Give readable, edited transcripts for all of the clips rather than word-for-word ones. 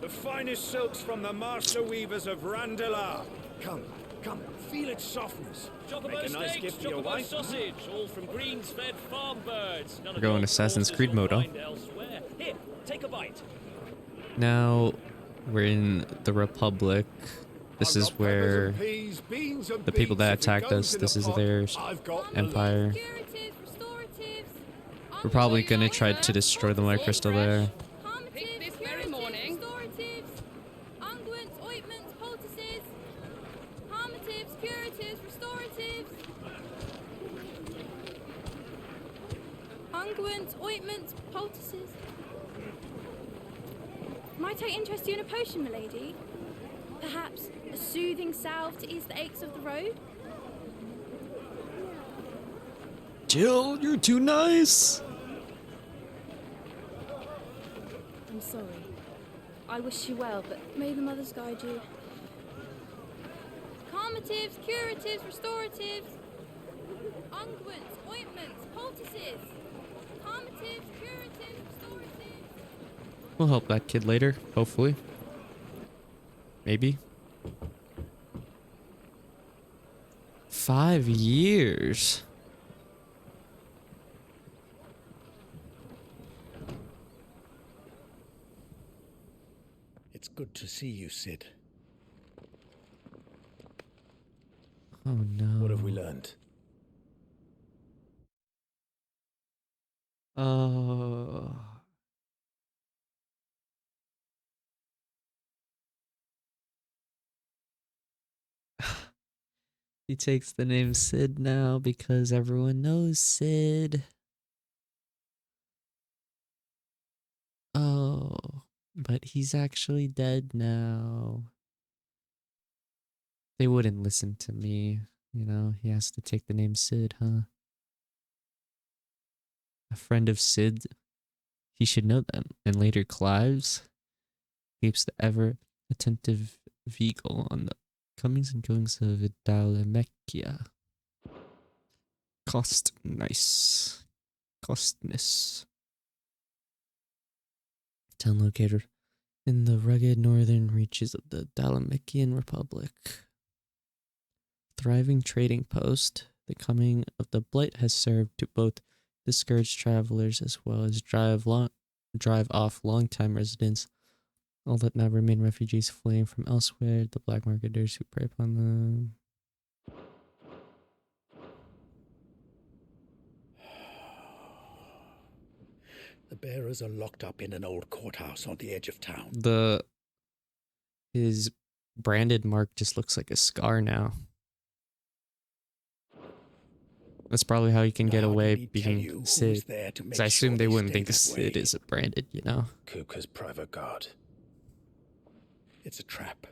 The finest silks from the master weavers of Randalar. Come, feel its softness. Make a nice gift for your wife. Sausage, all from greens-fed farm birds. None We're going Assassin's Creed mode, huh? Here, take a bite. Now we're in the Republic. This is where the people that attacked us, this is their empire. We're probably gonna try to destroy the Light Crystal there. This very morning. Unguents, ointments, poultices, harmatives, curatives, restoratives. Unguents, ointments, poultices. Might I interest you in a potion, milady? Perhaps a soothing salve to ease the aches of the road? Jill, you're too nice. I'm sorry. I wish you well, but may the mothers guide you. Calmatives, curatives, restoratives. Unguents, ointments, poultices. Calmatives, curatives, restoratives. We'll help that kid later, hopefully. Maybe. 5 years. It's good to see you, Cid. Oh no. What have we learned? Oh. He takes the name Cid now because everyone knows Cid. Oh, but he's actually dead now. They wouldn't listen to me, you know, he has to take the name Cid, huh? A friend of Cid, he should know them. And later Clives keeps the ever attentive Vigil on the comings and goings of Dalamekia. Costness. Town located in the rugged northern reaches of the Dalamekian Republic. Thriving trading post, the coming of the Blight has served to both discourage travelers as well as drive off long-time residents. All that now remain refugees fleeing from elsewhere, the black marketers who prey upon them. The bearers are locked up in an old courthouse on the edge of town. His branded mark just looks like a scar now. That's probably how he can get away being Cid. Because I assume they wouldn't think Cid is branded, you know? Kuka's private guard. It's a trap.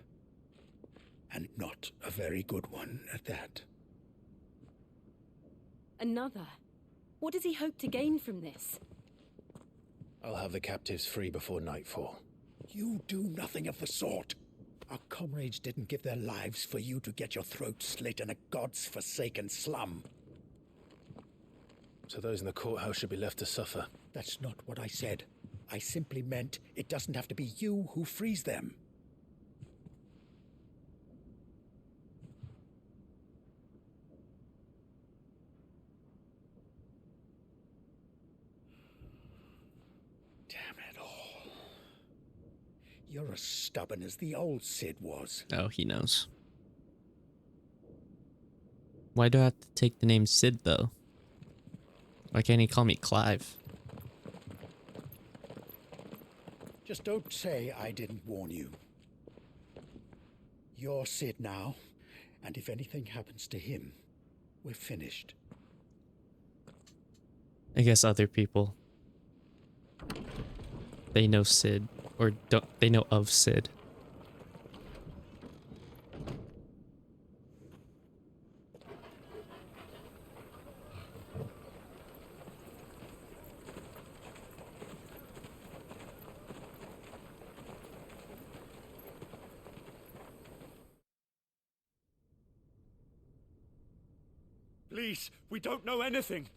And not a very good one at that. Another? What does he hope to gain from this? I'll have the captives free before nightfall. You do nothing of the sort. Our comrades didn't give their lives for you to get your throat slit in a god's forsaken slum. So those in the courthouse should be left to suffer. That's not what I said. I simply meant it doesn't have to be you who frees them. Damn it all. You're as stubborn as the old Cid was. Oh, he knows. Why do I have to take the name Cid, though? Why can't he call me Clive? Just don't say I didn't warn you. You're Cid now, and if anything happens to him, we're finished. I guess other people, they know Cid, or don't they know of Cid. Please, we don't know anything.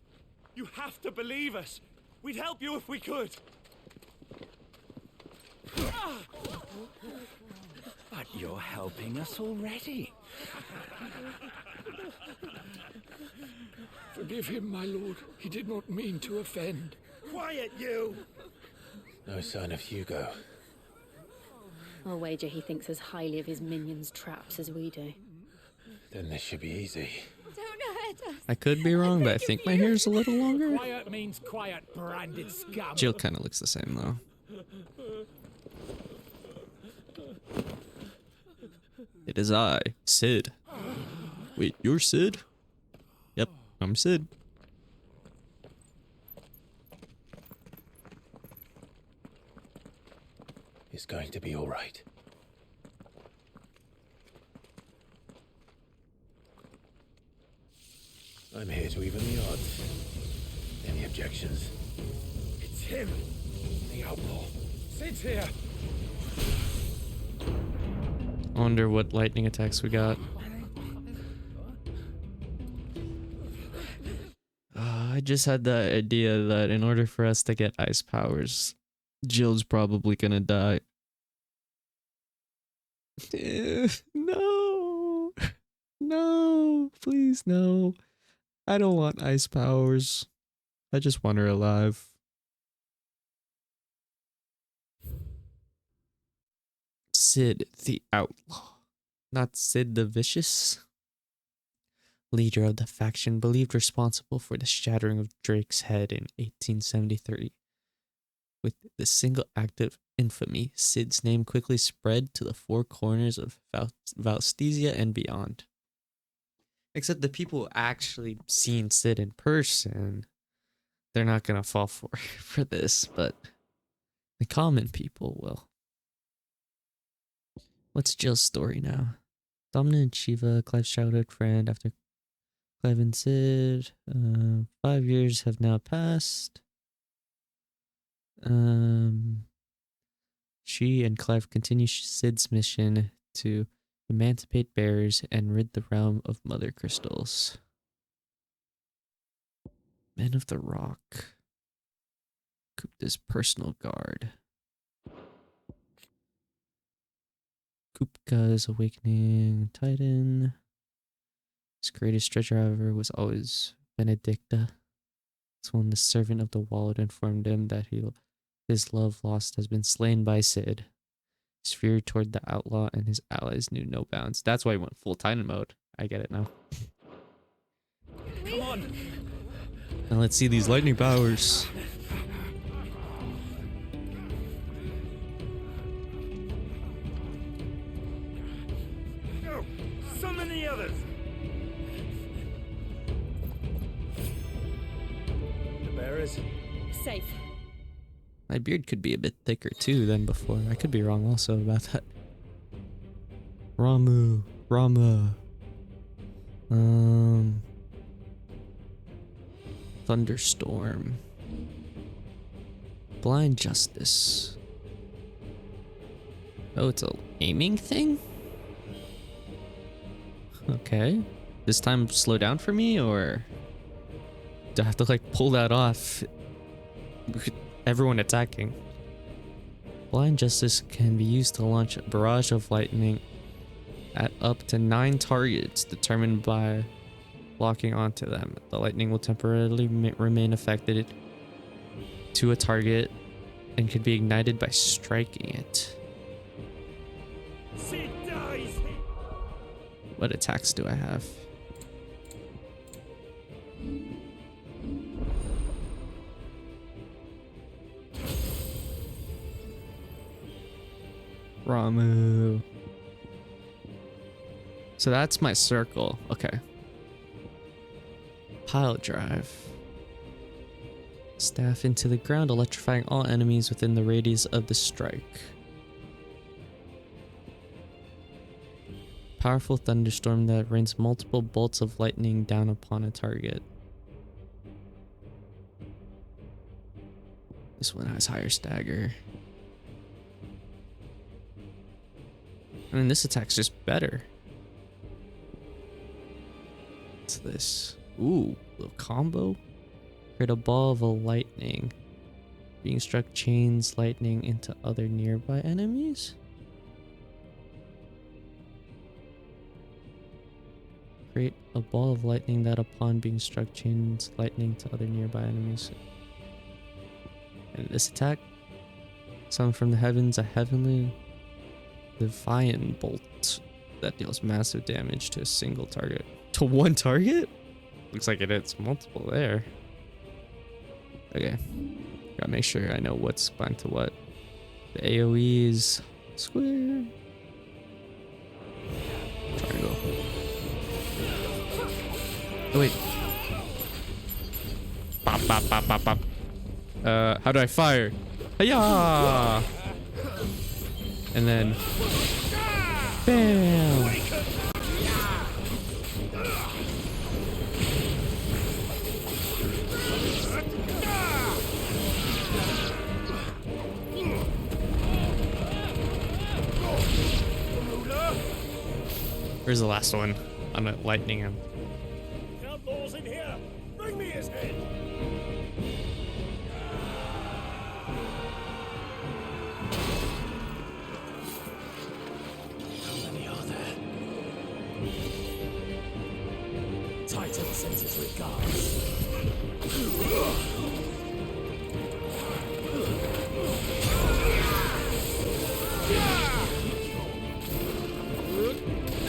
You have to believe us. We'd help you if we could. But you're helping us already. Forgive him, my lord. He did not mean to offend. Quiet, you! No sign of Hugo. I'll wager he thinks as highly of his minions' traps as we do. Then this should be easy. Don't hurt us. I could be wrong, but I think my hair's a little longer. Quiet means quiet, branded scum. Jill kind of looks the same though. It is I, Sid. Wait, you're Sid? Yep, I'm Sid. It's going to be all right. I'm here to even the odds. Any objections? It's him, the outlaw. Sid's here. I wonder what lightning attacks we got. I just had the idea that in order for us to get ice powers, Jill's probably gonna die. No. No. Please, no. I don't want ice powers. I just want her alive. Sid the Outlaw. Not Sid the Vicious. Leader of the faction believed responsible for the shattering of Drake's head in 1873. With the single act of infamy, Sid's name quickly spread to the four corners of Valstesia and beyond. Except the people who actually seen Sid in person, they're not gonna fall for this, but the common people will. What's Jill's story now? Dominant Shiva, Clive's childhood friend. After Clive and Sid, 5 years have now passed. She and Clive continue Sid's mission to emancipate bears and rid the realm of mother crystals. Men of the Rock. Kupta's personal guard. Kupka's awakening titan. His greatest treasure, however, was always Benedicta. It's when the servant of the Wallet informed him that his love lost has been slain by Sid. His fear toward the outlaw and his allies knew no bounds. That's why he went full titan mode. I get it now. Come on! Now let's see these lightning powers. Go! Summon the others! The bearers? Safe. My beard could be a bit thicker too than before. I could be wrong also about that. Rama. Thunderstorm. Blind Justice. Oh, it's a aiming thing? Okay. This time slow down for me, or do I have to like pull that off? Everyone attacking. Blind Justice can be used to launch a barrage of lightning at up to 9 targets determined by locking onto them. The lightning will temporarily remain affected to a target and can be ignited by striking it. Sid dies! What attacks do I have? Ramu. So that's my circle. Okay. Pile drive. Staff into the ground, electrifying all enemies within the radius of the strike. Powerful thunderstorm that rains multiple bolts of lightning down upon a target. This one has higher stagger. I mean, this attack's just better. What's this? Ooh, little combo. Create a ball of a lightning. Being struck chains lightning into other nearby enemies. Create a ball of lightning that upon being struck chains lightning to other nearby enemies. And this attack, summon from the heavens a heavenly defiant bolt that deals massive damage to a single target. To one target? Looks like it hits multiple there. Okay. Gotta make sure I know what's bind to what. The AoE is square. Triangle. Oh wait. Bop, bop, bop, bop, bop. How do I fire? Hiya! And then bam! Where's the last one? I'm not lightning him. Outlaw's in here! Bring me his head! How many are there? Titan sends his regards.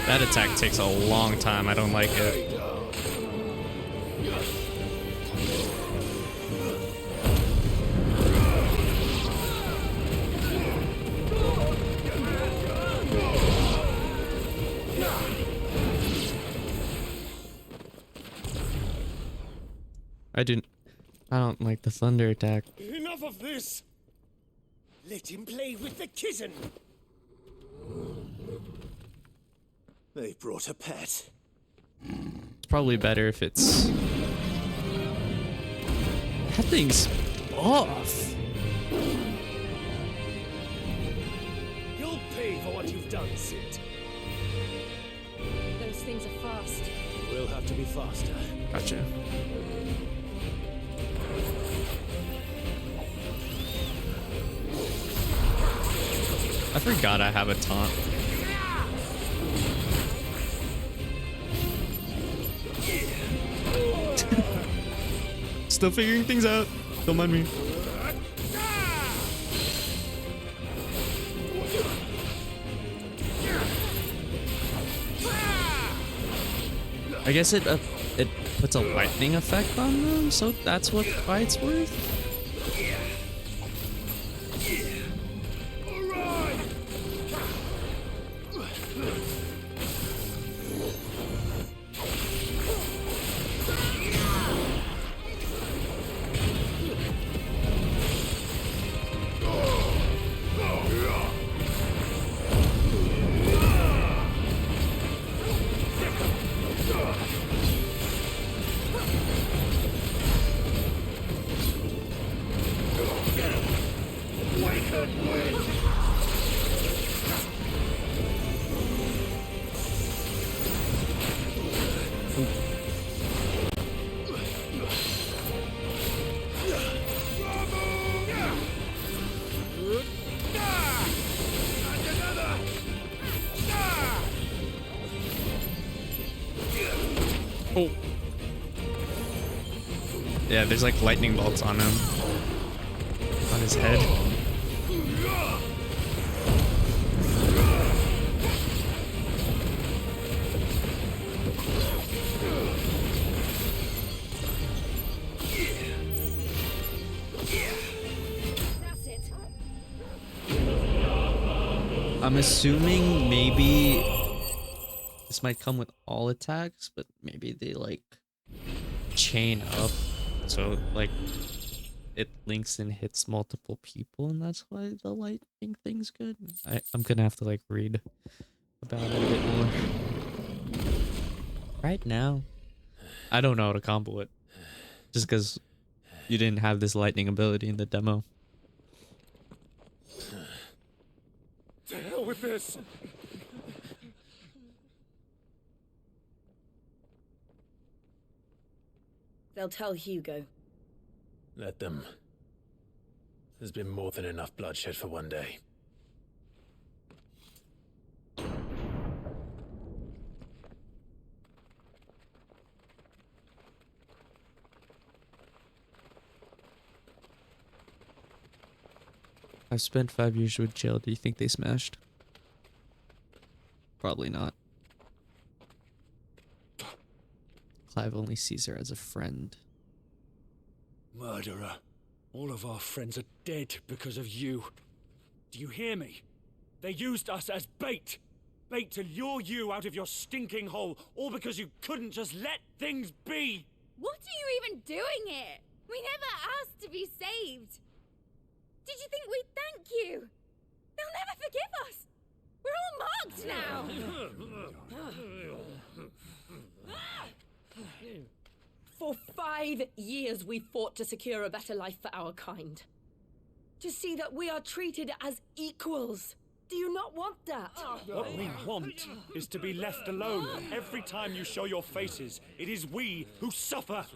That attack takes a long time. I don't like it. I don't like the thunder attack. Enough of this! Let him play with the kitten! They brought a pet. It's probably better if it's... That thing's off. You'll pay for what you've done, Sid. Those things are fast. We'll have to be faster. Gotcha. I forgot I have a taunt. Still figuring things out. Don't mind me. I guess it puts a lightning effect on them, so that's why it's worth. Oh. Yeah, there's like lightning bolts on him. On his head. That's it. I'm assuming maybe this might come with all attacks, but maybe they like chain up, so like it links and hits multiple people, and that's why the lightning thing's good. I'm gonna have to like read about it a bit more. Right now, I don't know how to combo it, just because you didn't have this lightning ability in the demo. To hell with this! They'll tell Hugo. Let them. There's been more than enough bloodshed for one day. I've spent 5 years with Jill. Do you think they smashed? Probably not. Clive only sees her as a friend. Murderer. All of our friends are dead because of you. Do you hear me? They used us as bait. Bait to lure you out of your stinking hole, all because you couldn't just let things be. What are you even doing here? We never asked to be saved. Did you think we'd thank you? They'll never forgive us. We're all marked now. For 5 years we fought to secure a better life for our kind. To see that we are treated as equals. Do you not want that? What we want is to be left alone. Every time you show your faces, it is we who suffer.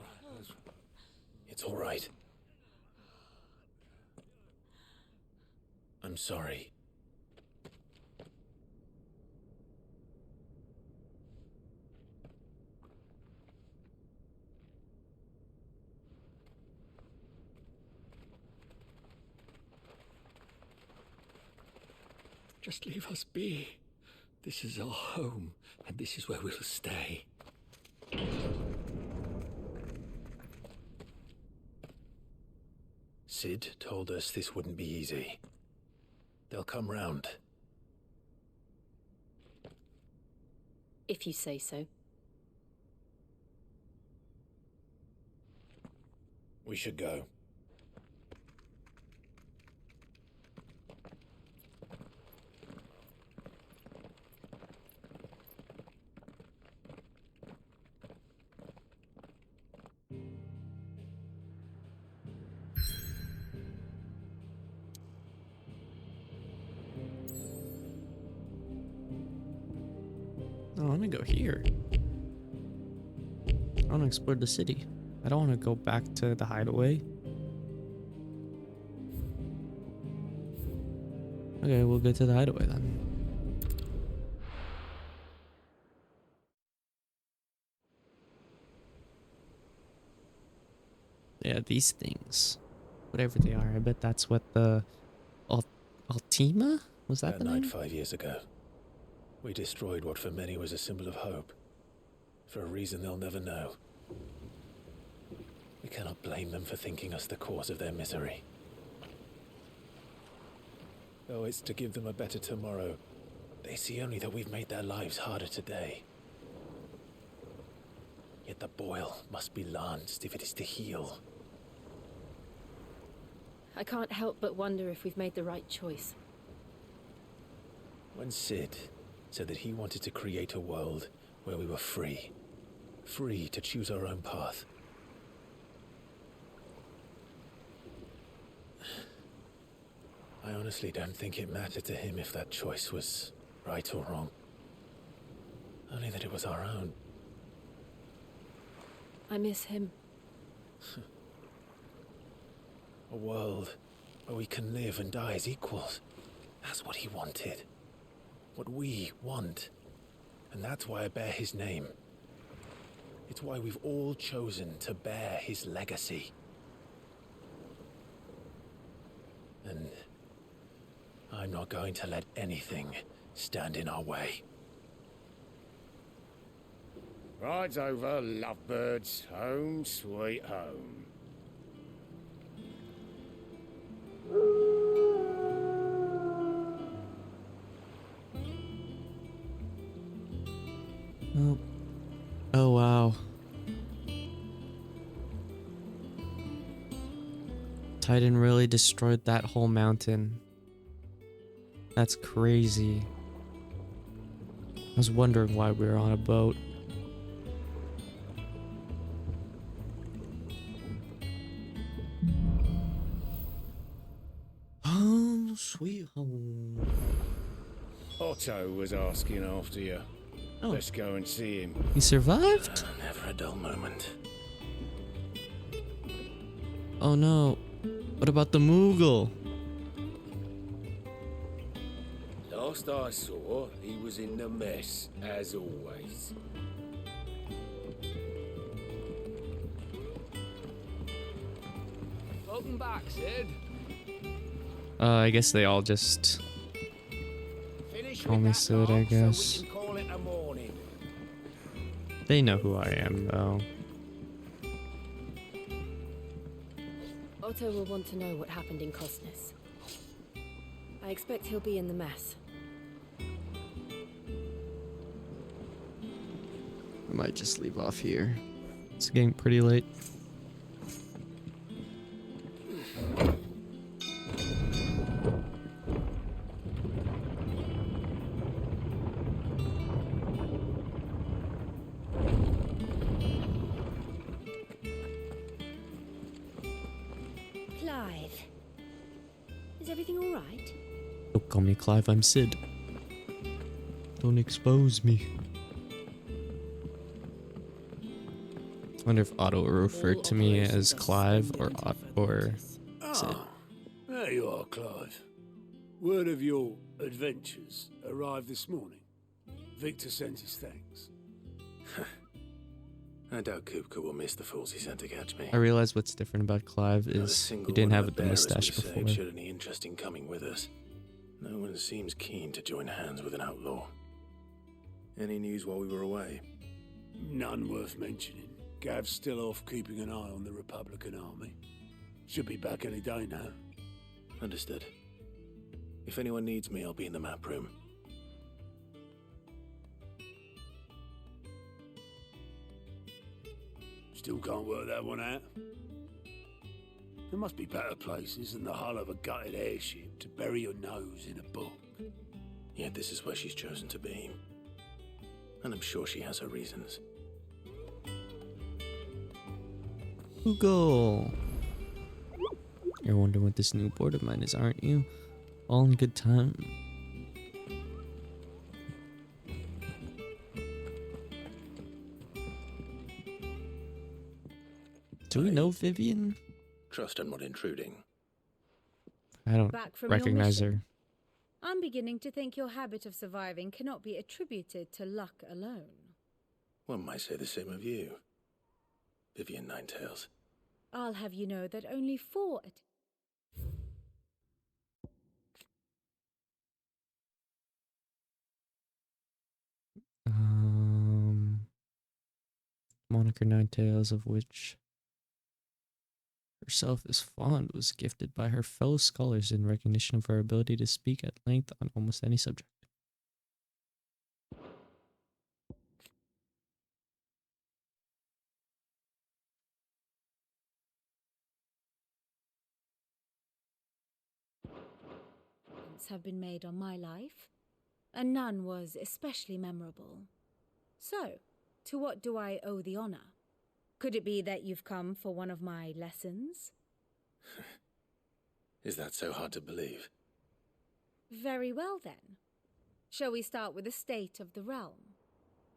It's all right. I'm sorry. Just leave us be. This is our home, and this is where we'll stay. Sid told us this wouldn't be easy. They'll come round. If you say so. We should go. Oh, I want to go here. I want to explore the city. I don't want to go back to the hideaway. Okay, we'll go to the hideaway then. Yeah, these things. Whatever they are, I bet that's what the... Ultima? Was that That the night name? 5 years ago, we destroyed what for many was a symbol of hope. For a reason they'll never know. We cannot blame them for thinking us the cause of their misery. Though it's to give them a better tomorrow, they see only that we've made their lives harder today. Yet the boil must be lanced if it is to heal. I can't help but wonder if we've made the right choice. When Sid said that he wanted to create a world where we were free. Free to choose our own path. I honestly don't think it mattered to him if that choice was right or wrong. Only that it was our own. I miss him. A world where we can live and die as equals. That's what he wanted. What we want. And that's why I bear his name. It's why we've all chosen to bear his legacy. And I'm not going to let anything stand in our way. Ride's over, lovebirds. Home sweet home. Oh. Oh, wow. Titan really destroyed that whole mountain. That's crazy. I was wondering why we were on a boat. Home, sweet home. Otto was asking after you. Oh. Let's go and see him. He survived? Never a dull moment. Oh no. What about the Moogle? Last I saw, he was in the mess, as always. Welcome back, Sid. I guess they all just Finish call with me that Sid, I lark guess. so we can call it a morning. They know who I am, though. Otto will want to know what happened in Cosnes. I expect he'll be in the mess. I might just leave off here. It's getting pretty late. Clive. Is everything all right? Don't call me Clive, I'm Sid. Don't expose me. I wonder if Otto referred to me as Clive or Sid. There you are, Clive. Word of your adventures arrived this morning. Victor sends his thanks. I doubt Kupka will miss the fools he sent to catch me. I realize what's different about Clive Not a is single he didn't one have of the bearers mustache we've saved before. showed any interest in coming with us. No one seems keen to join hands with an outlaw. Any news while we were away? None worth mentioning. Gav's still off keeping an eye on the Republican army. Should be back any day now. Understood. If anyone needs me, I'll be in the map room. Still can't work that one out. There must be better places than the hull of a gutted airship to bury your nose in a book. Yet this is where she's chosen to be. And I'm sure she has her reasons. Google. You're wondering what this new board of mine is, aren't you? All in good time. Do we know Vivian? Trust I'm not intruding. I don't Back from your recognize mission? her. I'm beginning to think your habit of surviving cannot be attributed to luck alone. One might say the same of you, Vivian Ninetails. I'll have you know that only 4 Moniker Ninetails, of which herself is fond, was gifted by her fellow scholars in recognition of her ability to speak at length on almost any subject. have been made on my life, and none was especially memorable. So, to what do I owe the honor? Could it be that you've come for one of my lessons? Is that so hard to believe? Very well then. Shall we start with the state of the realm?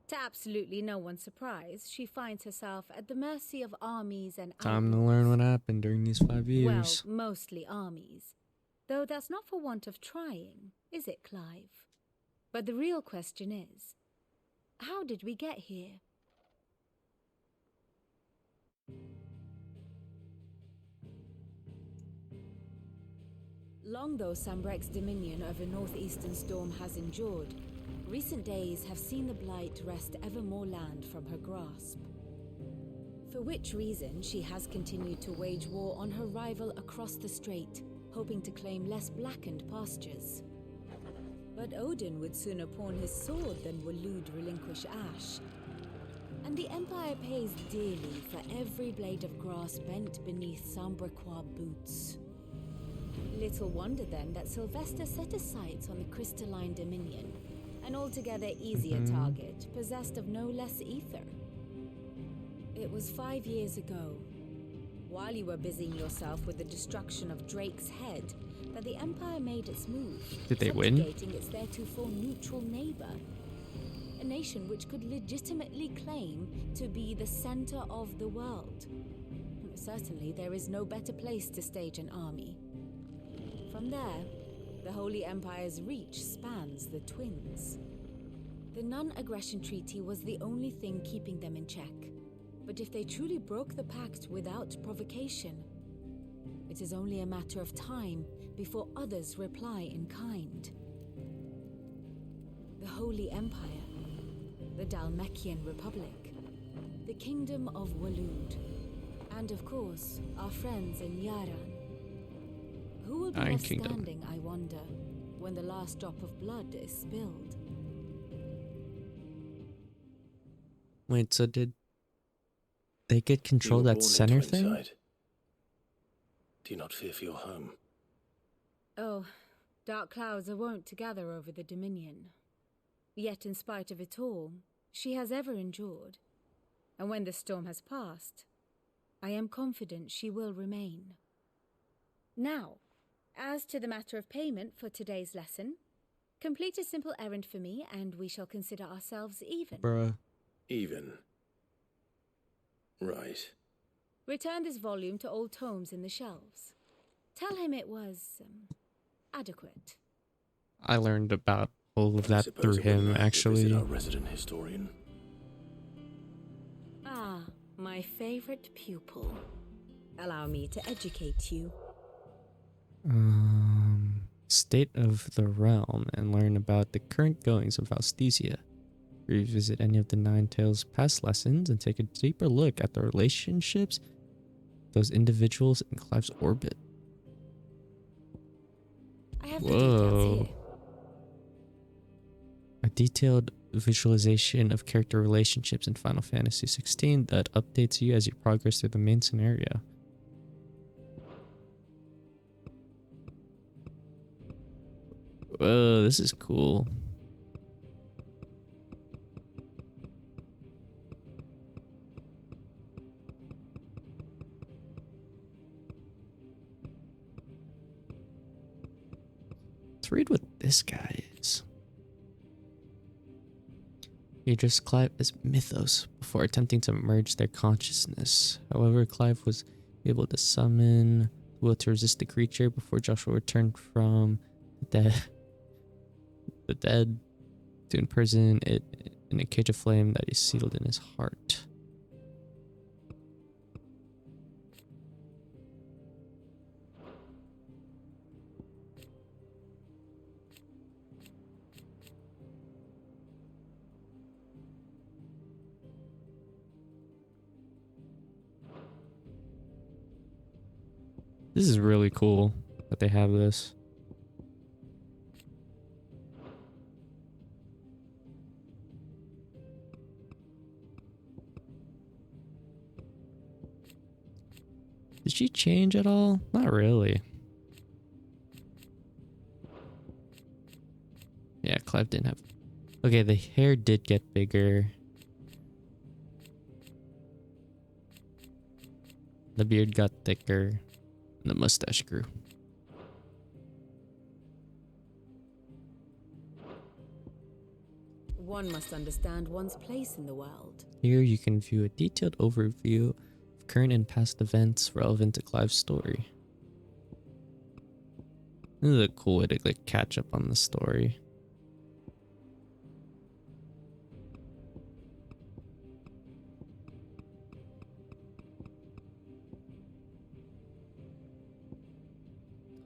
To absolutely no one's surprise, she finds herself at the mercy of armies and Time to outlaws. learn what happened during these 5 years. Well, mostly armies. Though that's not for want of trying, is it, Clive? But the real question is, how did we get here? Long though Sambrek's dominion over northeastern Storm has endured, recent days have seen the Blight wrest ever more land from her grasp. For which reason she has continued to wage war on her rival across the strait, hoping to claim less blackened pastures. But Odin would sooner pawn his sword than Waloed relinquish Ash. And the Empire pays dearly for every blade of grass bent beneath Sambrequois boots. Little wonder then that Sylvester set his sights on the crystalline dominion, an altogether easier target, possessed of no less ether. It was 5 years ago, while you were busying yourself with the destruction of Drake's head, that the Empire made its move, Did they win? subjugating its theretofore neutral neighbor. A nation which could legitimately claim to be the center of the world. certainly there is no better place to stage an army. From there, the Holy Empire's reach spans the Twins. The non-aggression treaty was the only thing keeping them in check. But if they truly broke the pact without provocation, it is only a matter of time before others reply in kind. The Holy Empire, the Dalmekian Republic, the Kingdom of Waloed, and of course, our friends in Yaran. Who will be Iron left Kingdom. standing, I wonder, when the last drop of blood is spilled? Wait, so did they get control You of were that born center in thing? Twinside. Do you not fear for your home? Oh, dark clouds are wont to gather over the Dominion. Yet in spite of it all, she has ever endured. And when the storm has passed, I am confident she will remain. Now, as to the matter of payment for today's lesson, complete a simple errand for me and we shall consider ourselves even. Bruh. Even. Right. Return this volume to old tomes in the shelves. Tell him it was adequate. I learned about all of I that suppose through it wouldn't him, hurt to actually. visit our resident historian. Ah, my favorite pupil. Allow me to educate you. State of the realm and learn about the current goings of Valstesia. Revisit any of the Nine Tails past lessons and take a deeper look at the relationships of those individuals in Clive's orbit. I have the details Whoa. here. A detailed visualization of character relationships in Final Fantasy XVI that updates you as you progress through the main scenario. Whoa, this is cool. Let's read what this guy is. He addressed Clive as Mythos before attempting to merge their consciousness. However, Clive was able to summon the will to resist the creature before Joshua returned from the dead to imprison it in a cage of flame that he sealed in his heart. This is really cool that they have this. Did she change at all? Not really. Yeah, Clive didn't have... Okay, the hair did get bigger. The beard got thicker. And the mustache grew. One must understand one's place in the world. Here you can view a detailed overview of current and past events relevant to Clive's story. This is a cool way to like catch up on the story.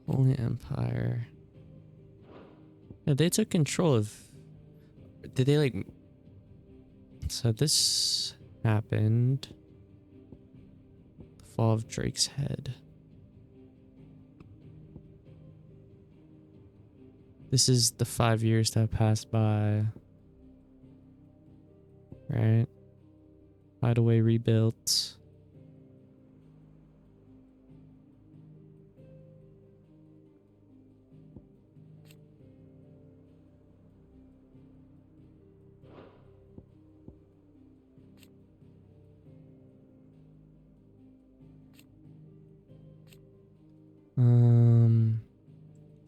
Holy Empire. Yeah, they took control of... Did they like... So this happened... The fall of Drake's head. This is the 5 years that passed by. Right? Hideaway rebuilt.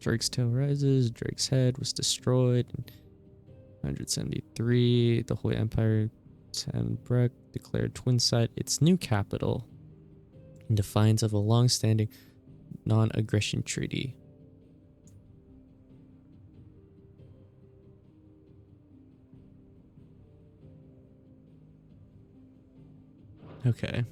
Drake's tail rises. Drake's head was destroyed in 173. The Holy Empire, Embark, declared Twinside its new capital. in defiance of a long-standing non-aggression treaty. Okay.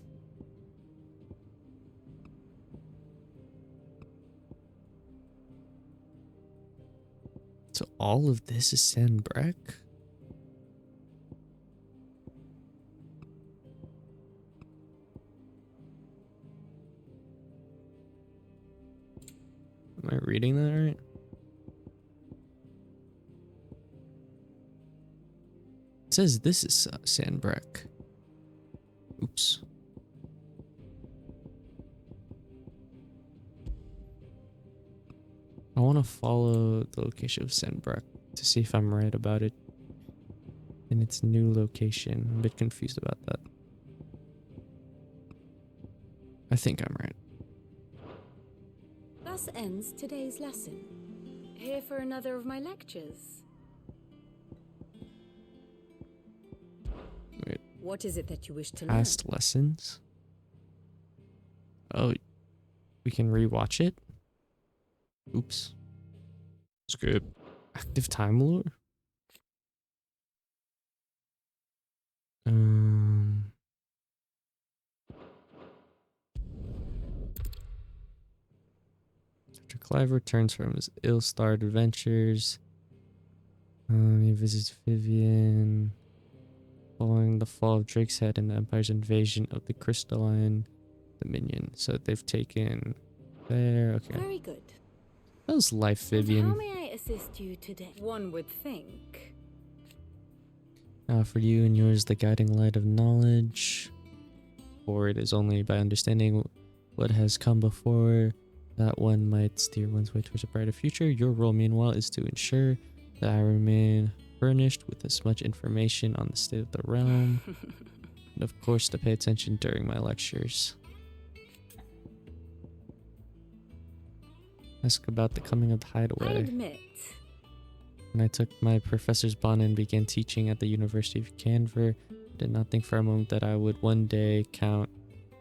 So all of this is Sanbreck? Am I reading that right? It says this is Sanbreck. Oops. I want to follow the location of Sanbreck to see if I'm right about it. In its new location. I'm a bit confused about that. I think I'm right. Thus ends today's lesson. Here for another of my lectures. Wait. What is it that you wish to Past lessons? Oh, we can rewatch it? Oops. Skip. Active time lore? After Clive returns from his ill-starred adventures, he visits Vivian. Following the fall of Drake's Head and the Empire's invasion of the Crystalline Dominion. So they've taken there. Okay. Very good. That was life, And Vivian. how may I assist you today? One would think. For you and yours, the guiding light of knowledge. For it is only by understanding what has come before that one might steer one's way towards a brighter future. Your role, meanwhile, is to ensure that I remain furnished with as much information on the state of the realm. And of course, to pay attention during my lectures. Ask about the coming of the I hideaway. admit. When I took my professor's bond and began teaching at the University of Canver, I did not think for a moment that I would one day count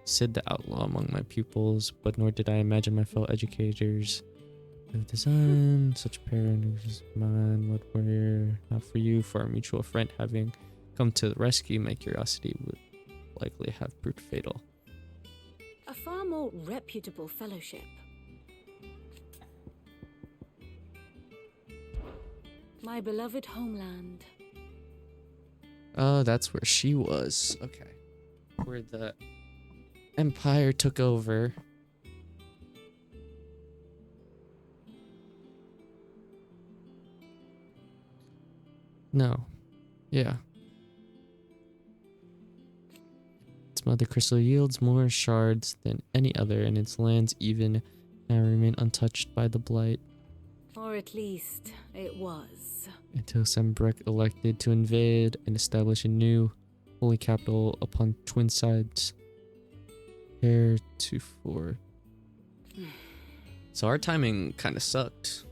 Sid the Outlaw among my pupils, but nor did I imagine my fellow educators have designed such a pair of mine. What were not for you, for our mutual friend having come to the rescue, my curiosity would likely have proved fatal. A far more reputable fellowship. My beloved homeland. Oh, that's where she was. Okay. Where the Empire took over. No. Yeah. Its mother crystal yields more shards than any other, and its lands even now remain untouched by the blight. Or at least it was. Until Sanbreck elected to invade and establish a new holy capital upon twin sides. Heretofore. So our timing kind of sucked.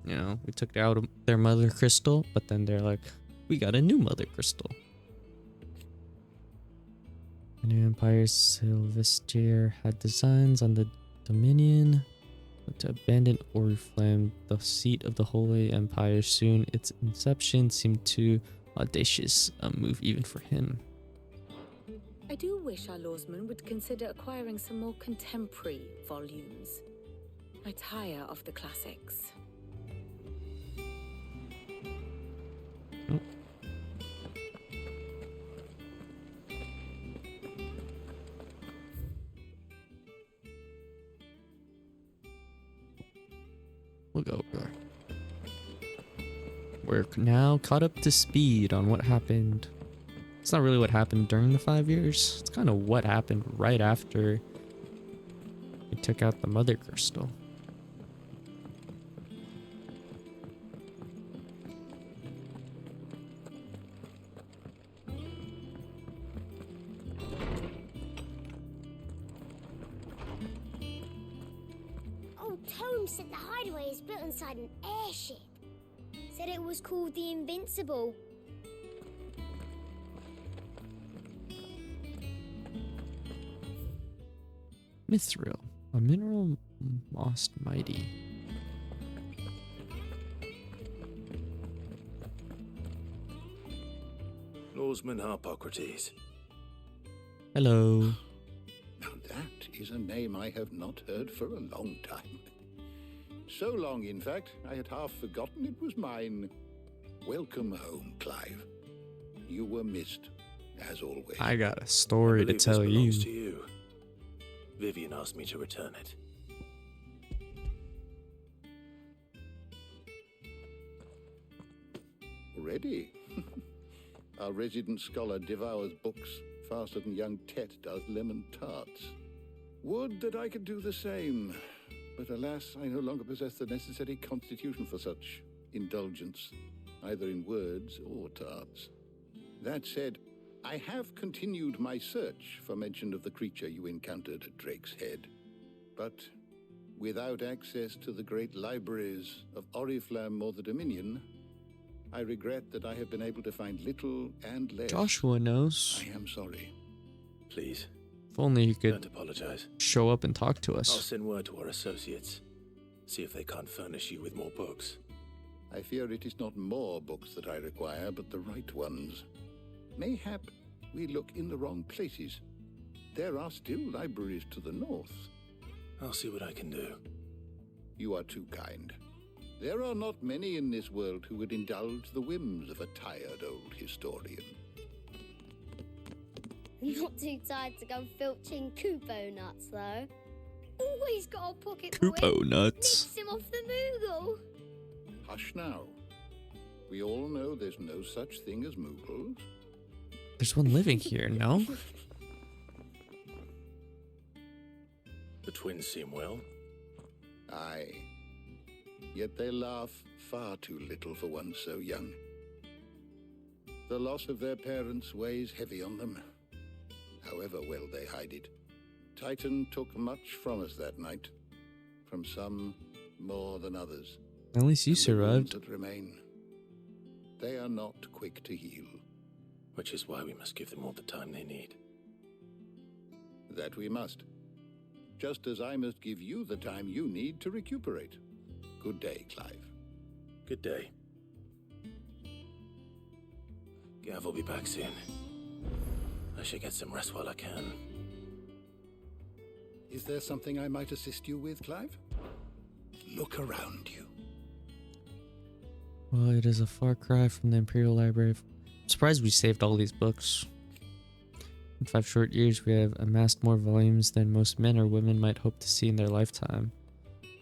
You know, we took out their mother crystal, but then they're like, we got a new mother crystal. The new Empire's Sylvester had designs on the Dominion, but to abandon Oriflamme, the seat of the Holy Empire, soon its inception seemed too audacious a move even for him. I do wish our lawsman would consider acquiring some more contemporary volumes. I tire of the classics. We'll go over. We're now caught up to speed on what happened. It's not really what happened during the 5 years. It's kind of what happened right after we took out the mother crystal. Old Tome said the hideaway is built inside an airship. Said it was called the Invincible. Mithril, a mineral most mighty. Norseman Harpocrates. Hello. Now that is a name I have not heard for a long time. So long, in fact, I had half forgotten it was mine. Welcome home, Clive. You were missed, as always. I got a story to believe tell this you. belongs to you. Vivian asked me to return it. Already? Our resident scholar devours books faster than young Tet does lemon tarts. Would that I could do the same. But alas, I no longer possess the necessary constitution for such indulgence, either in words or tarts. That said, I have continued my search for mention of the creature you encountered at Drake's Head. But without access to the great libraries of Oriflamme or the Dominion, I regret that I have been able to find little and less. Joshua knows. I am sorry. Please, If only you don't could apologize. show up and talk to I'll us. send word to our associates. See if they can't furnish you with more books. I fear it is not more books that I require, but the right ones. Mayhap we look in the wrong places. There are still libraries to the north. I'll see what I can do. You are too kind. There are not many in this world who would indulge the whims of a tired old historian. Not too tired to go filching Kupo nuts, though. Always got a pocket Kupo nuts. Nicks him off the Moogle. Hush now. We all know there's no such thing as Moogles. There's one living here, no? The twins seem well. Aye. Yet they laugh far too little for one so young. The loss of their parents weighs heavy on them, however well they hide it. Titan took much from us that night, from some more than others. At least you And the wounds survived. that remain, they are not quick to heal. Which is why we must give them all the time they need. That we must. Just as I must give you the time you need to recuperate. Good day, Clive. Good day. Gav will be back soon. I should get some rest while I can. Is there something I might assist you with, Clive? Look around you. Well, it is a far cry from the Imperial Library. I'm surprised we saved all these books. In 5 short years, we have amassed more volumes than most men or women might hope to see in their lifetime.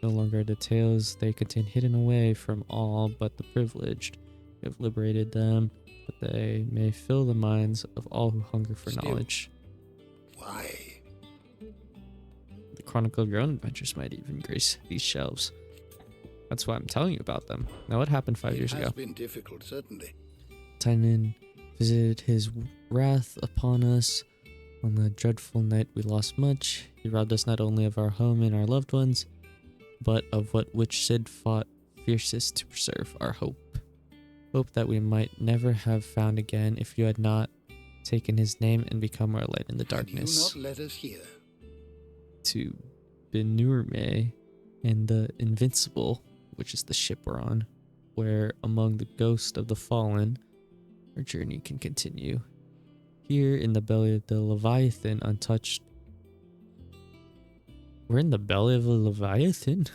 No longer are the tales they contain hidden away from all but the privileged. We have liberated them, that they may fill the minds of all who hunger for knowledge. Why? The chronicle of your own adventures might even grace these shelves. That's why I'm telling you about them. Now, what happened 5 years It ago? has been difficult, certainly. Tynan visited his wrath upon us. On the dreadful night we lost much. He robbed us not only of our home and our loved ones, but of what which Sid fought fiercest to preserve, our hope. Hope that we might never have found again if you had not taken his name and become our light in the darkness. Do not let us hear. To Benurme and the Invincible, which is the ship we're on, where among the ghosts of the fallen, our journey can continue. Here in the belly of the Leviathan, untouched. We're in the belly of a Leviathan?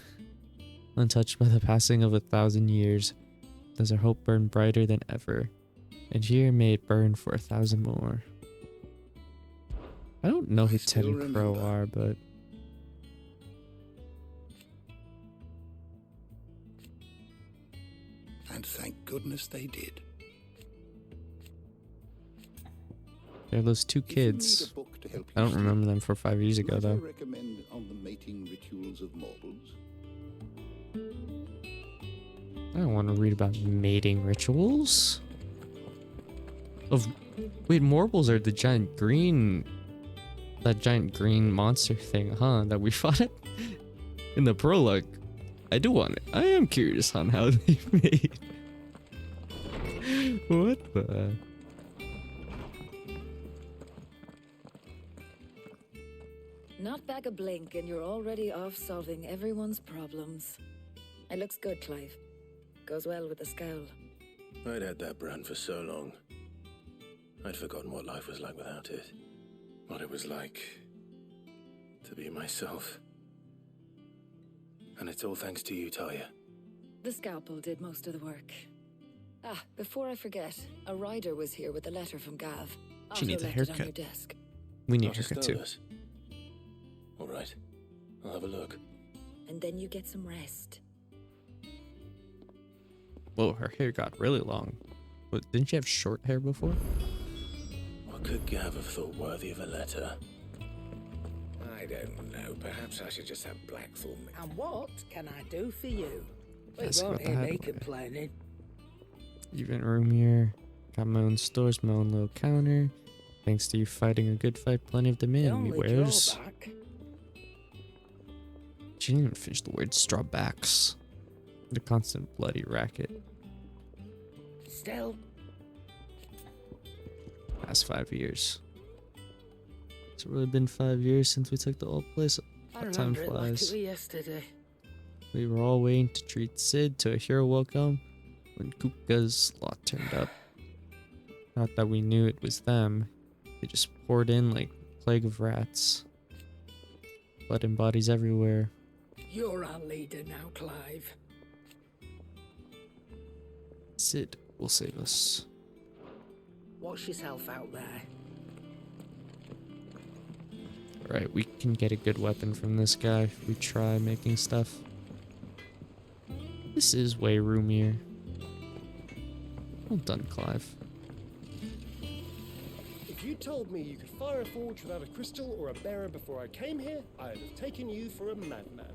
Untouched by the passing of 1,000 years, does our hope burn brighter than ever. And here may it burn for 1,000 more. I don't know who Ted and Crow are, but... And thank goodness they did. They're those two kids. I don't remember them from 5 years ago, Might I though. recommend On the Mating Rituals of Mortals? I don't want to read about mating rituals. Wait, Morbles are the giant green... That giant green monster thing, huh? That we fought at in the prologue. I do want it. I am curious on how they made... What the... Not back a blink and you're already off solving everyone's problems. It looks good, Clive. Goes well with the scowl. I'd had that brand for so long. I'd forgotten what life was like without it. What it was like to be myself. And it's all thanks to you, Talia. The scalpel did most of the work. Ah, before I forget, a rider was here with a letter from Gav. She needs a left it on haircut. your desk. We need a Not just haircut too. others. All right, I'll have a look. And then you get some rest. Whoa, her hair got really long. But didn't she have short hair before? What could Gav have thought worthy of a letter? I don't know. Perhaps I should just have Blackthorn. And what can I do for you? We Ask won't about the hear me hideaway. complaining. Even roomier. Got my own stores, my own little counter. Thanks to you fighting a good fight, plenty of The demand. only Wares. drawback. She didn't even finish the word strawbacks. The constant bloody racket. Still, Past 5 years. It's really been 5 years since we took the old place. I Time remember it like it flies. was yesterday. We were all waiting to treat Sid to a hero welcome when Kupka's lot turned up. Not that we knew it was them. They just poured in like a plague of rats. Blood and bodies everywhere. You're our leader now, Clive. Sid will save us. Watch yourself out there. Alright, we can get a good weapon from this guy if we try making stuff. This is way roomier. Well done, Clive. If you told me you could fire a forge without a crystal or a bearer before I came here, I'd have taken you for a madman.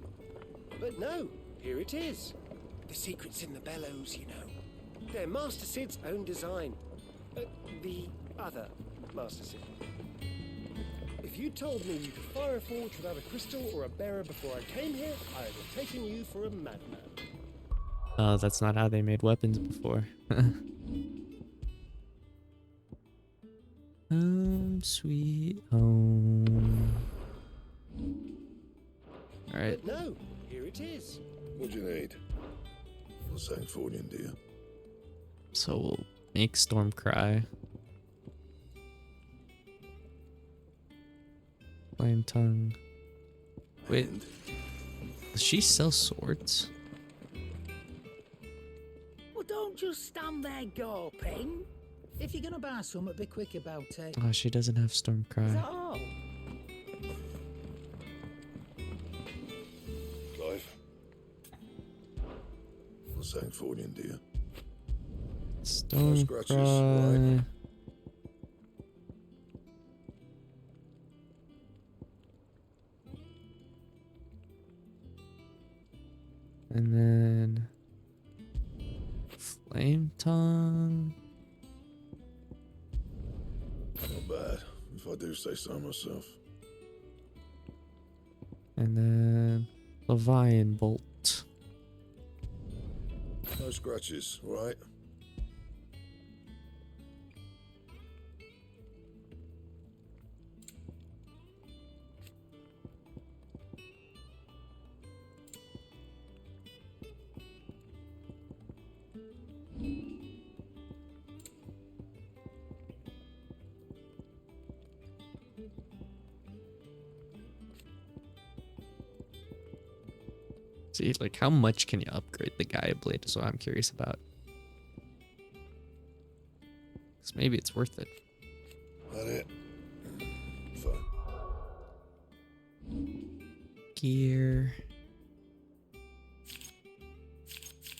But no, here it is. The secret's in the bellows, you know. They're Master Sid's own design. The other Master Sid. If you told me you could fire a forge without a crystal or a bearer before I came here, I'd have taken you for a madman. That's not how they made weapons before. Home, sweet home. Alright. But no, here it is. What do you need? For St. Fordian, dear. So we'll make Storm cry. Flame tongue. Wait. Does she sell swords? Well, don't just stand there gawping. If you're gonna buy some, be quick about it. Oh, she doesn't have Storm Is that cry. all? Clive. For St. Fordian, dear. Storm scratches, cry. right. And then flame tongue. Not bad, if I do say so myself. And then Leviathan bolt. No scratches, right? See, like, how much can you upgrade the Gaia blade is what I'm curious about. Because maybe it's worth it. That it? Fine. Gear.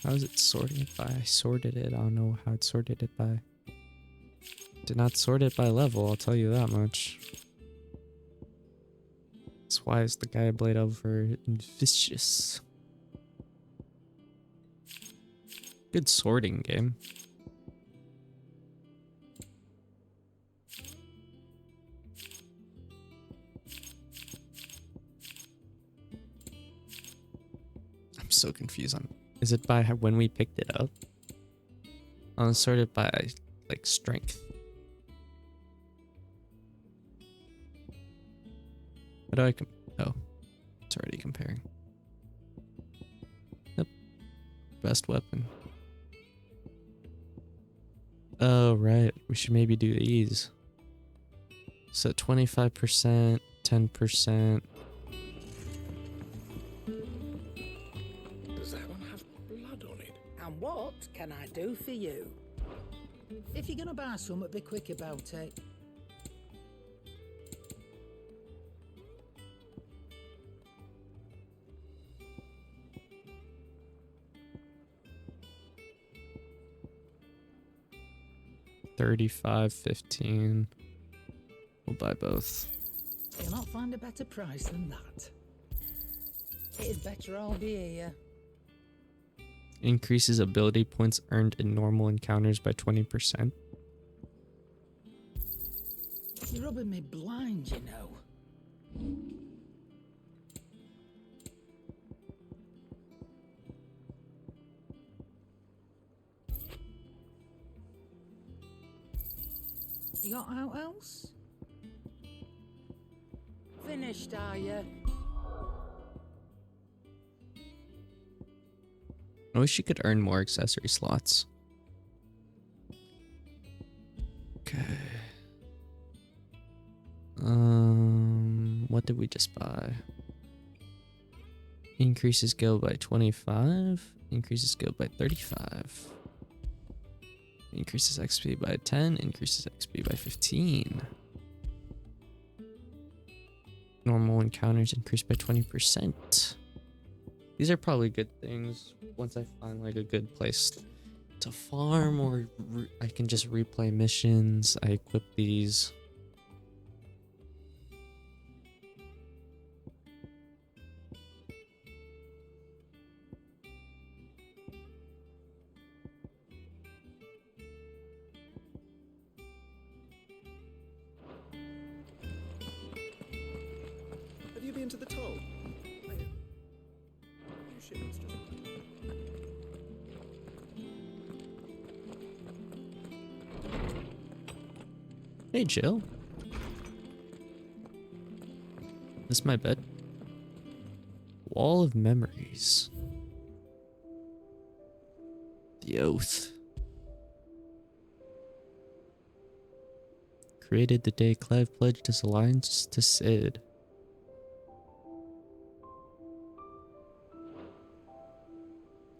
How is it sorting it by? I sorted it. I don't know how it sorted it by. Did not sort it by level, I'll tell you that much. That's why is the Gaia blade over vicious. Good sorting game. I'm so confused on. Is it by when we picked it up? I'll sort it by like strength. How do I best weapon. Oh, right. We should maybe do these. So 25%, 10%. Does that one have blood on it? And what can I do for you? If you're gonna buy something, be quick about it. $35.15. We'll buy both. You'll not find a better price than that. It'd better all be here. Increases ability points earned in normal encounters by 20%. You're rubbing me blind, you know. You got out else? Finished, are you? I wish you could earn more accessory slots. Okay. What did we just buy? Increases skill by 25. Increases skill by 35. Increases XP by 10. Increases XP by 15. Normal encounters increase by 20%. These are probably good things. Once I find like a good place to farm, or I can just replay missions, I equip these. Have you been to the toll? Shipments just... Hey, Jill. This is my bed. Wall of memories. The oath. Created the day Clive pledged his alliance to Sid.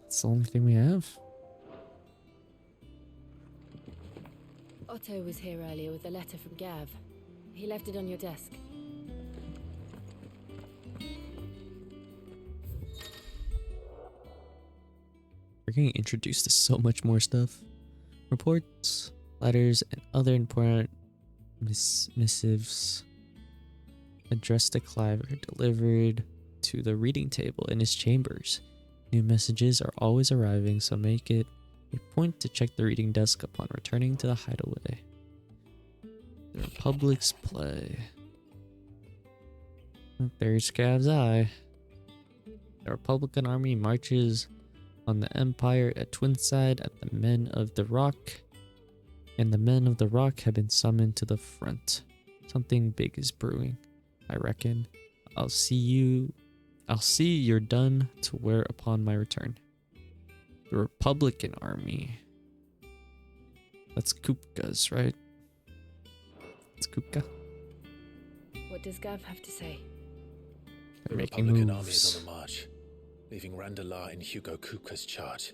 That's the only thing we have. Otto was here earlier with a letter from Gav. He left it on your desk. We're getting introduced to so much more stuff. Reports, letters, and other important missives addressed to Clive are delivered to the reading table in his chambers. New messages are always arriving, so make it a point to check the reading desk upon returning to the hideaway. The Republic's play. There's Gav's eye. The Republican army marches on the Empire at Twinside at the Men of the Rock, and the Men of the Rock have been summoned to the front. Something big is brewing, I reckon. I'll see you're done to wear upon my return. The Republican army. That's Kupka's, right? It's Kupka. What does Gav have to say? The Making Republican army moves. is on the march, leaving Randalar in Hugo Kupka's charge.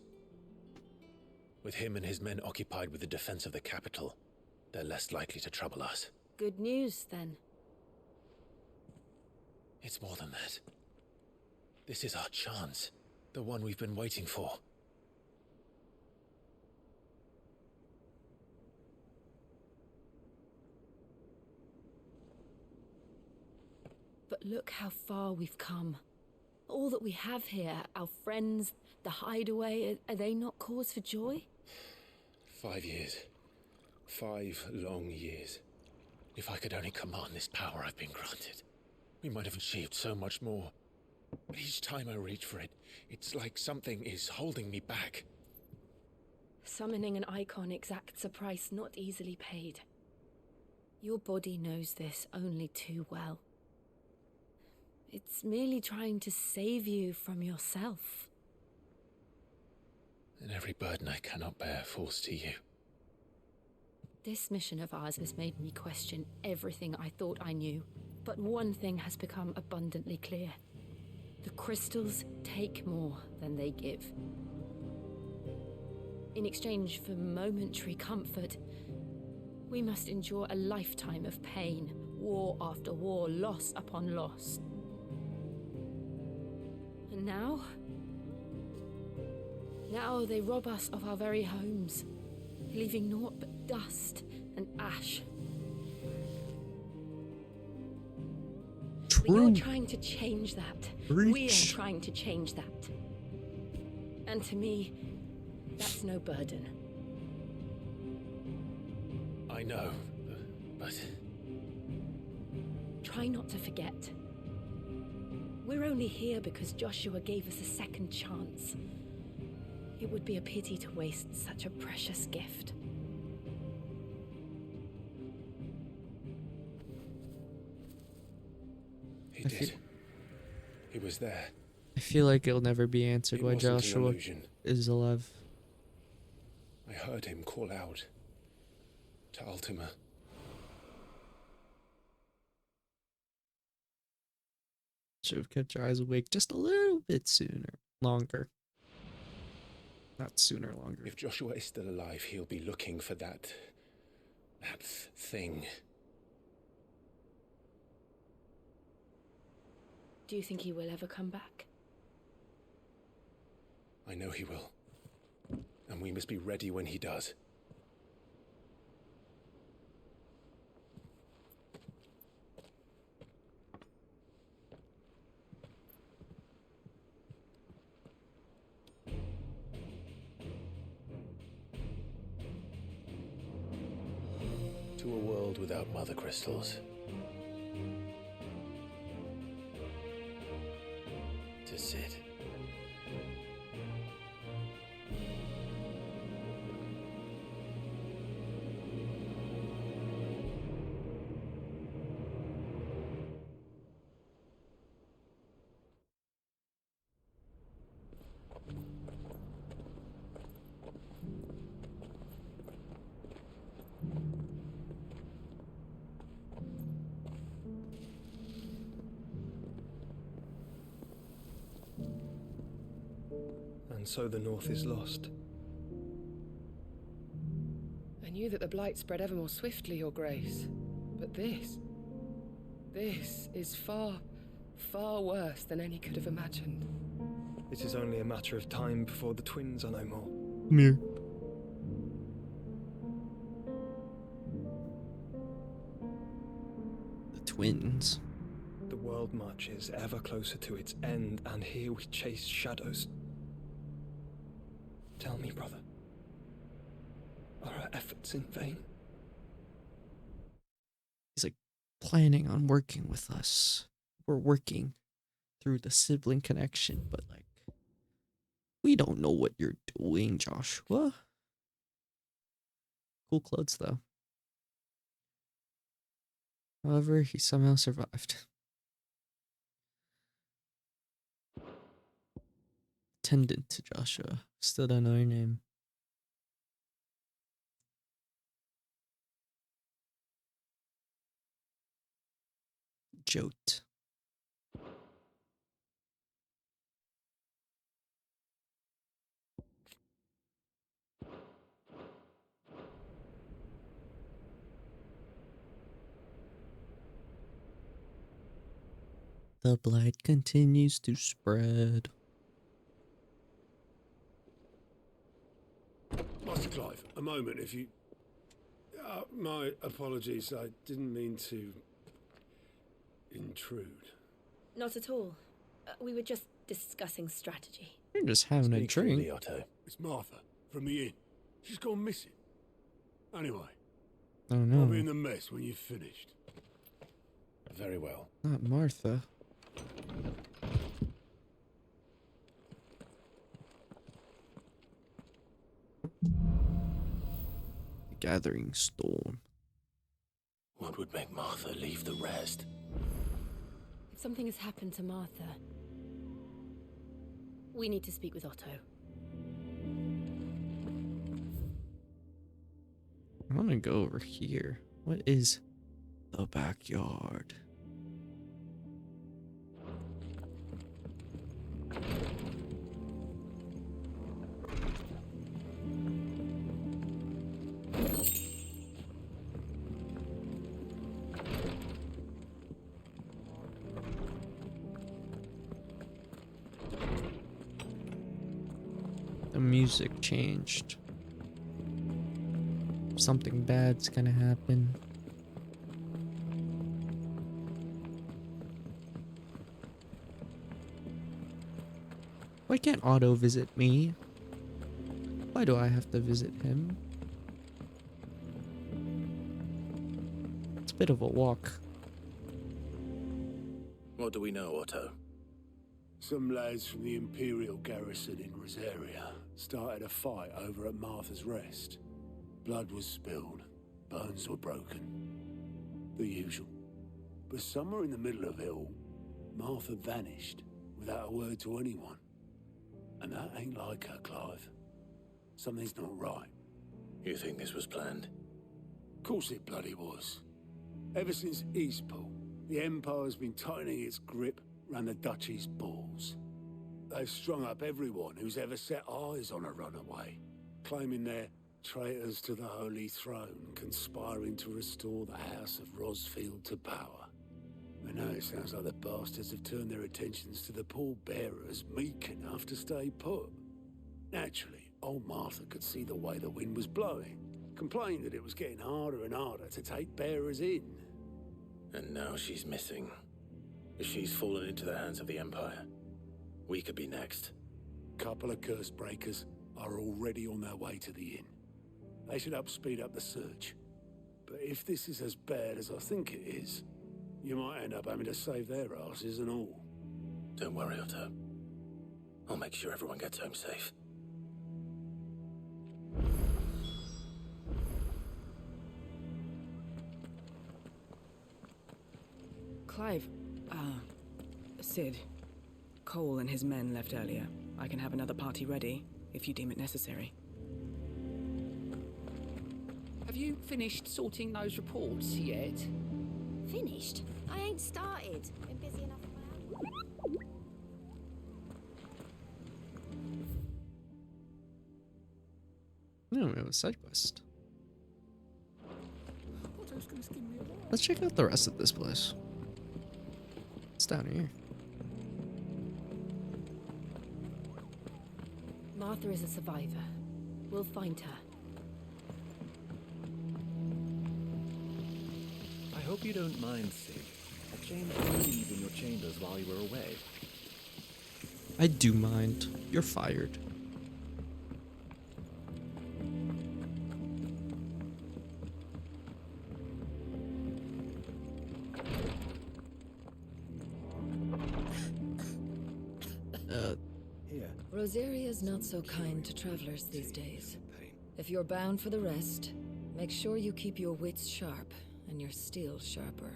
With him and his men occupied with the defense of the capital, they're less likely to trouble us. Good news, then. It's more than that. This is our chance, the one we've been waiting for. But look how far we've come. All that we have here, our friends, the hideaway, are they not cause for joy? 5 years. 5 long years. If I could only command this power I've been granted, we might have achieved so much more. But each time I reach for it, it's like something is holding me back. Summoning an icon exacts a price not easily paid. Your body knows this only too well. It's merely trying to save you from yourself. and every burden I cannot bear falls to you. This mission of ours has made me question everything I thought I knew. But one thing has become abundantly clear. The crystals take more than they give. In exchange for momentary comfort, we must endure a lifetime of pain, war after war, loss upon loss. And now they rob us of our very homes, leaving naught but dust and ash. But you're trying to change that. We are trying to change that. And to me, that's no burden. I know, but... Try not to forget. We're only here because Joshua gave us a second chance. It would be a pity to waste such a precious gift. He did. He was there. I feel like it'll never be answered why Joshua is alive. I heard him call out to Ultima. Should have kept your eyes awake just a little bit sooner. Longer. Not sooner, longer. If Joshua is still alive, he'll be looking for that thing. Do you think he will ever come back? I know he will. And we must be ready when he does. To a world without mother crystals. To Sid. And so the North is lost. I knew that the Blight spread ever more swiftly, Your Grace. But this is far, far worse than any could have imagined. It is only a matter of time before the twins are no more. Come here. The twins. The world marches ever closer to its end, and here we chase shadows. Tell me, brother, are our efforts in vain? He's like planning on working with us. We're working through the sibling connection, but like, we don't know what you're doing, Joshua. Cool clothes, though. However, he somehow survived. Attendant to Joshua. Still don't know her name. Jote. The blight continues to spread. Master Clive, a moment, if you... my apologies, I didn't mean to... intrude. Not at all. We were just discussing strategy. You're just having a drink. Otto. It's Martha, from the inn. She's gone missing. Anyway, Oh no. I'll be in the mess when you've finished. Very well. Not Martha. The Gathering Storm. What would make Martha leave the rest? If something has happened to Martha, we need to speak with Otto. I want to go over here. What is the backyard? The music changed. Something bad's gonna happen. Why can't Otto visit me? Why do I have to visit him? It's a bit of a walk. What do we know, Otto? Some lads from the Imperial garrison in Rosaria started a fight over at Martha's Rest. Blood was spilled, bones were broken. The usual. But somewhere in the middle of it all, Martha vanished without a word to anyone. And that ain't like her, Clive. Something's not right. You think this was planned? Course it bloody was. Ever since Eastpool, the Empire's been tightening its grip round the Duchy's balls. They've strung up everyone who's ever set eyes on a runaway, claiming they're traitors to the Holy Throne, conspiring to restore the House of Rosfield to power. And now it sounds like the bastards have turned their attentions to the pallbearers meek enough to stay put. Naturally, old Martha could see the way the wind was blowing, complained that it was getting harder and harder to take bearers in. And now she's missing. If she's fallen into the hands of the Empire, we could be next. Couple of curse breakers are already on their way to the inn. They should help speed up the search. But if this is as bad as I think it is, you might end up having to save their asses and all. Don't worry, Otto. I'll make sure everyone gets home safe. Clive, Sid. Cole and his men left earlier. I can have another party ready, if you deem it necessary. Have you finished sorting those reports yet? Finished? I ain't started. Been busy enough on my own. No, we have a side quest. Let's check out the rest of this place. It's down here. Martha is a survivor. We'll find her. I hope you don't mind, Sid. I changed rooms in your chambers while you were away. I do mind. You're fired. Rosaria's not so kind to travelers these days. If you're bound for the rest, make sure you keep your wits sharp and your steel sharper.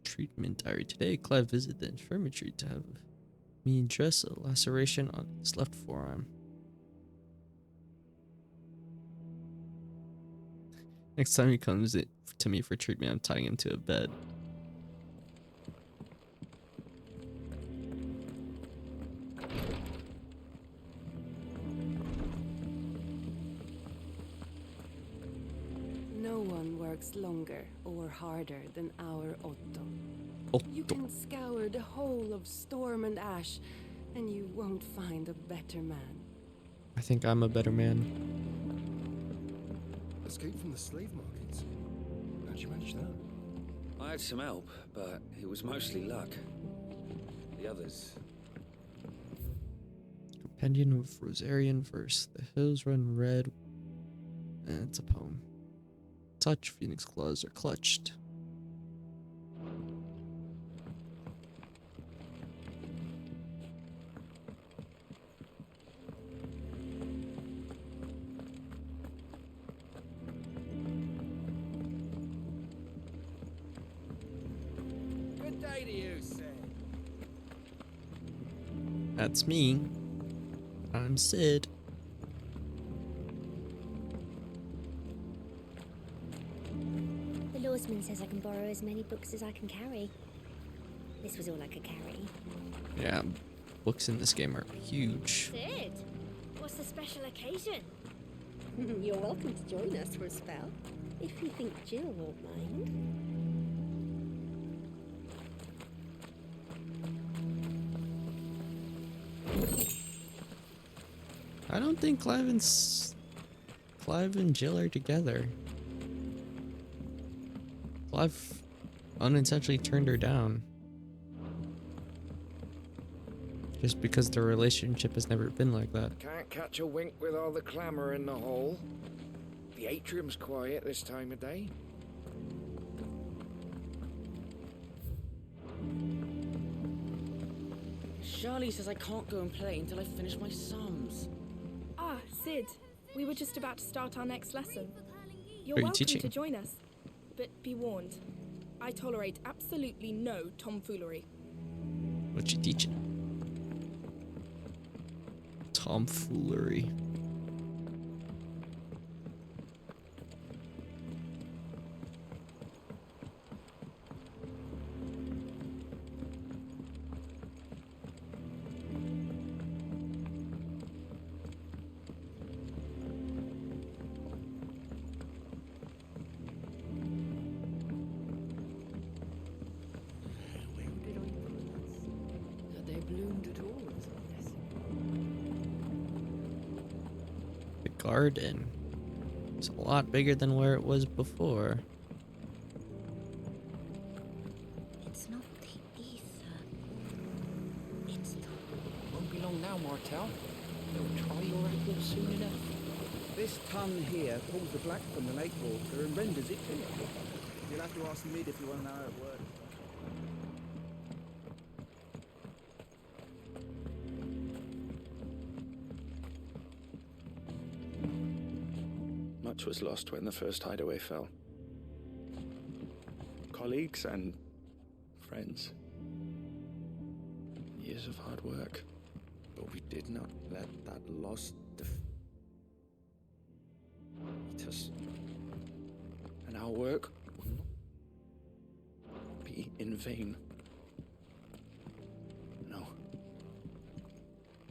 Treatment diary. Today, Clive visited the infirmary to have me dress a laceration on his left forearm. Next time he comes to me for treatment, I'm tying him to a bed. No one works longer or harder than our Otto. You can scour the whole of Storm and Ash, and you won't find a better man. I think I'm a better man. Escape from the slave markets. How'd you manage that? I had some help, but it was mostly luck. The others... Compendium of Rosarian verse. The hills run red. And it's a poem. Touch, phoenix claws are clutched. That's me. I'm Sid. The lawsman says I can borrow as many books as I can carry. This was all I could carry. Yeah, books in this game are huge. Sid, what's the special occasion? You're welcome to join us for a spell, if you think Jill won't mind. I don't think Clive and Jill are together. Clive unintentionally turned her down. Just because their relationship has never been like that. Can't catch a wink with all the clamour in the hall. The atrium's quiet this time of day. Charlie says I can't go and play until I finish my sums. Ah, Sid. We were just about to start our next lesson. You're Are you welcome teaching? to join us. But be warned, I tolerate absolutely no tomfoolery. What you teaching? Tomfoolery. Had they bloomed at all? The garden. It's a lot bigger than where it was before. It's not the ether. It's the... Won't be long now, Martel. They'll try your apple soon enough. This tongue here pulls the black from the lake water and renders it clear. You'll have to ask Mid if you want to know how it works. Much was lost when the first hideaway fell. Colleagues and friends. Years of hard work. But we did not let that loss defeat us. And our work will not be in vain. No.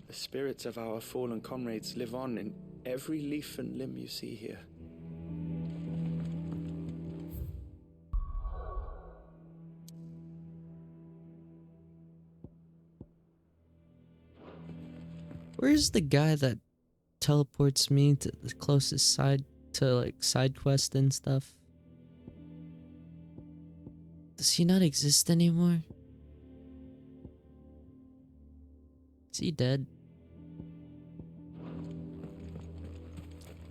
The spirits of our fallen comrades live on in every leaf and limb you see here. Where's the guy that teleports me to the closest side to like side quest and stuff? Does he not exist anymore? Is he dead?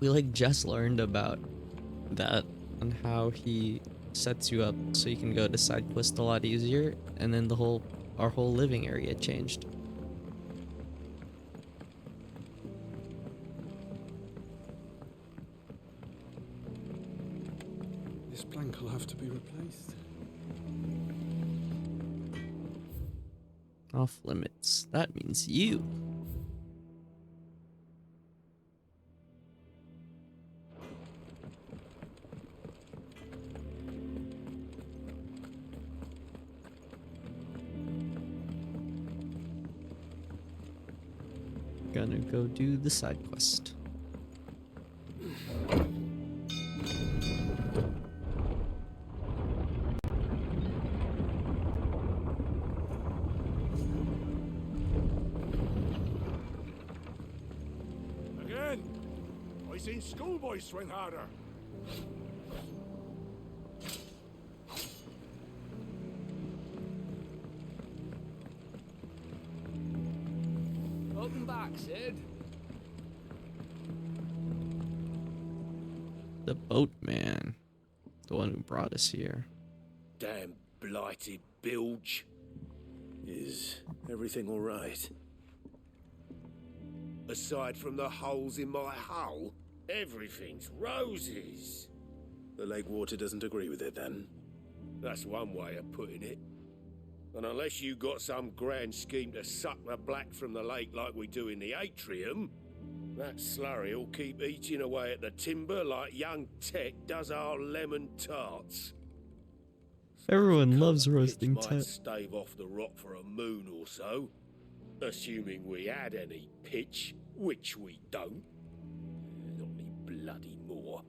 We like just learned about that and how he sets you up so you can go to side quest a lot easier, and then our whole living area changed. This plank will have to be replaced. Off limits. That means you. Gonna go do the side quest. Again! I seen schoolboys swing harder. Welcome back, Sid. The boatman. The one who brought us here. Damn blighted bilge. Is everything all right? Aside from the holes in my hull, everything's roses. The lake water doesn't agree with it, then? That's one way of putting it. And unless you got some grand scheme to suck the black from the lake like we do in the atrium, that slurry'll keep eating away at the timber like young Tech does our lemon tarts. Everyone loves roasting Might Tech. stave off the rot for a moon or so, assuming we had any pitch, which we don't. Not any bloody more.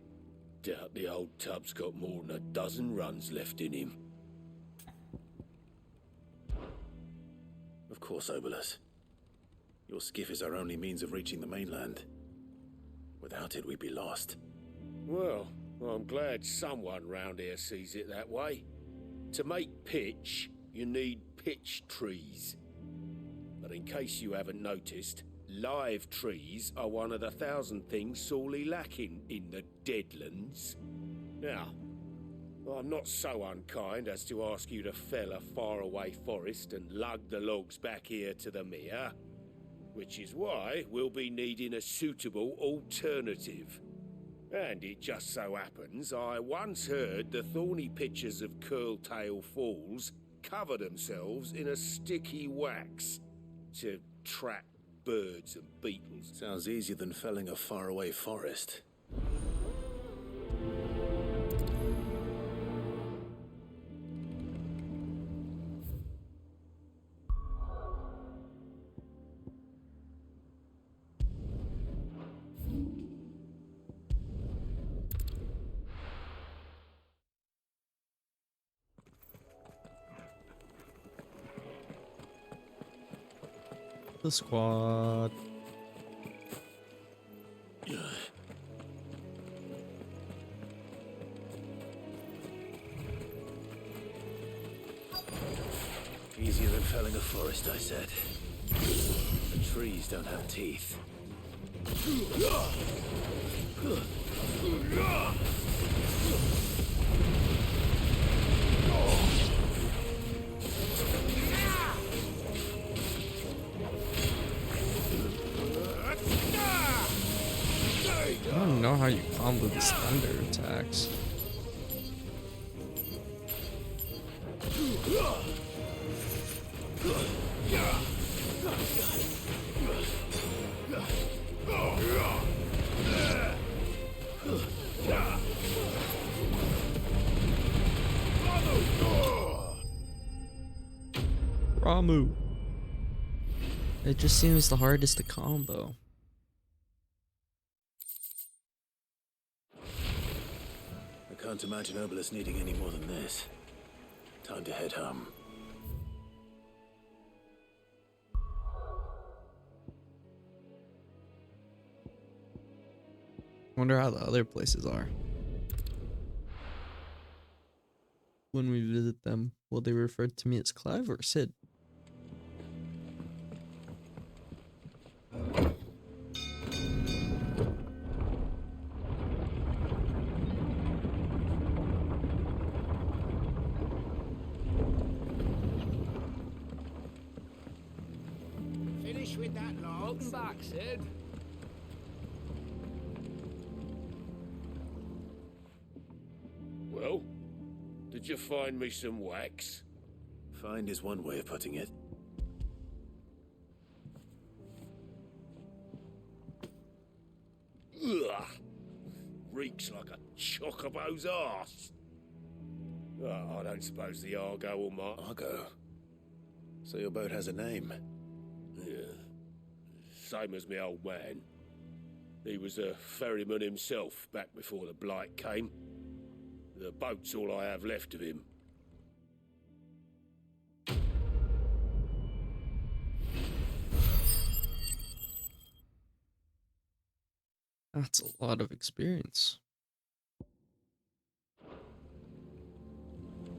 Doubt the old tub's got more than a dozen runs left in him. Of course, Obolus. Your skiff is our only means of reaching the mainland. Without it, we'd be lost. Well, I'm glad someone round here sees it that way. To make pitch, you need pitch trees. But in case you haven't noticed, live trees are one of the 1,000 things sorely lacking in the Deadlands. Now, I'm not so unkind as to ask you to fell a faraway forest and lug the logs back here to the mere, which is why we'll be needing a suitable alternative. And it just so happens I once heard the thorny pitchers of Curltail Falls cover themselves in a sticky wax to trap birds and beetles. Sounds easier than felling a faraway forest. The squad. Easier than felling a forest, I said. The trees don't have teeth. I don't know how you combo these thunder attacks. Ramu. It just seems the hardest to combo. I can't imagine Obolus needing any more than this. Time to head home. Wonder how the other places are. When we visit them, will they refer to me as Clive or Sid? Finish with that log. Welcome back, Sid. Well, did you find me some wax? Find is one way of putting it. Ugh. Reeks like a chocobo's arse. Oh, I don't suppose the Argo will mark. Argo? So your boat has a name? Yeah. Same as me old man. He was a ferryman himself back before the blight came. The boat's all I have left of him. That's a lot of experience.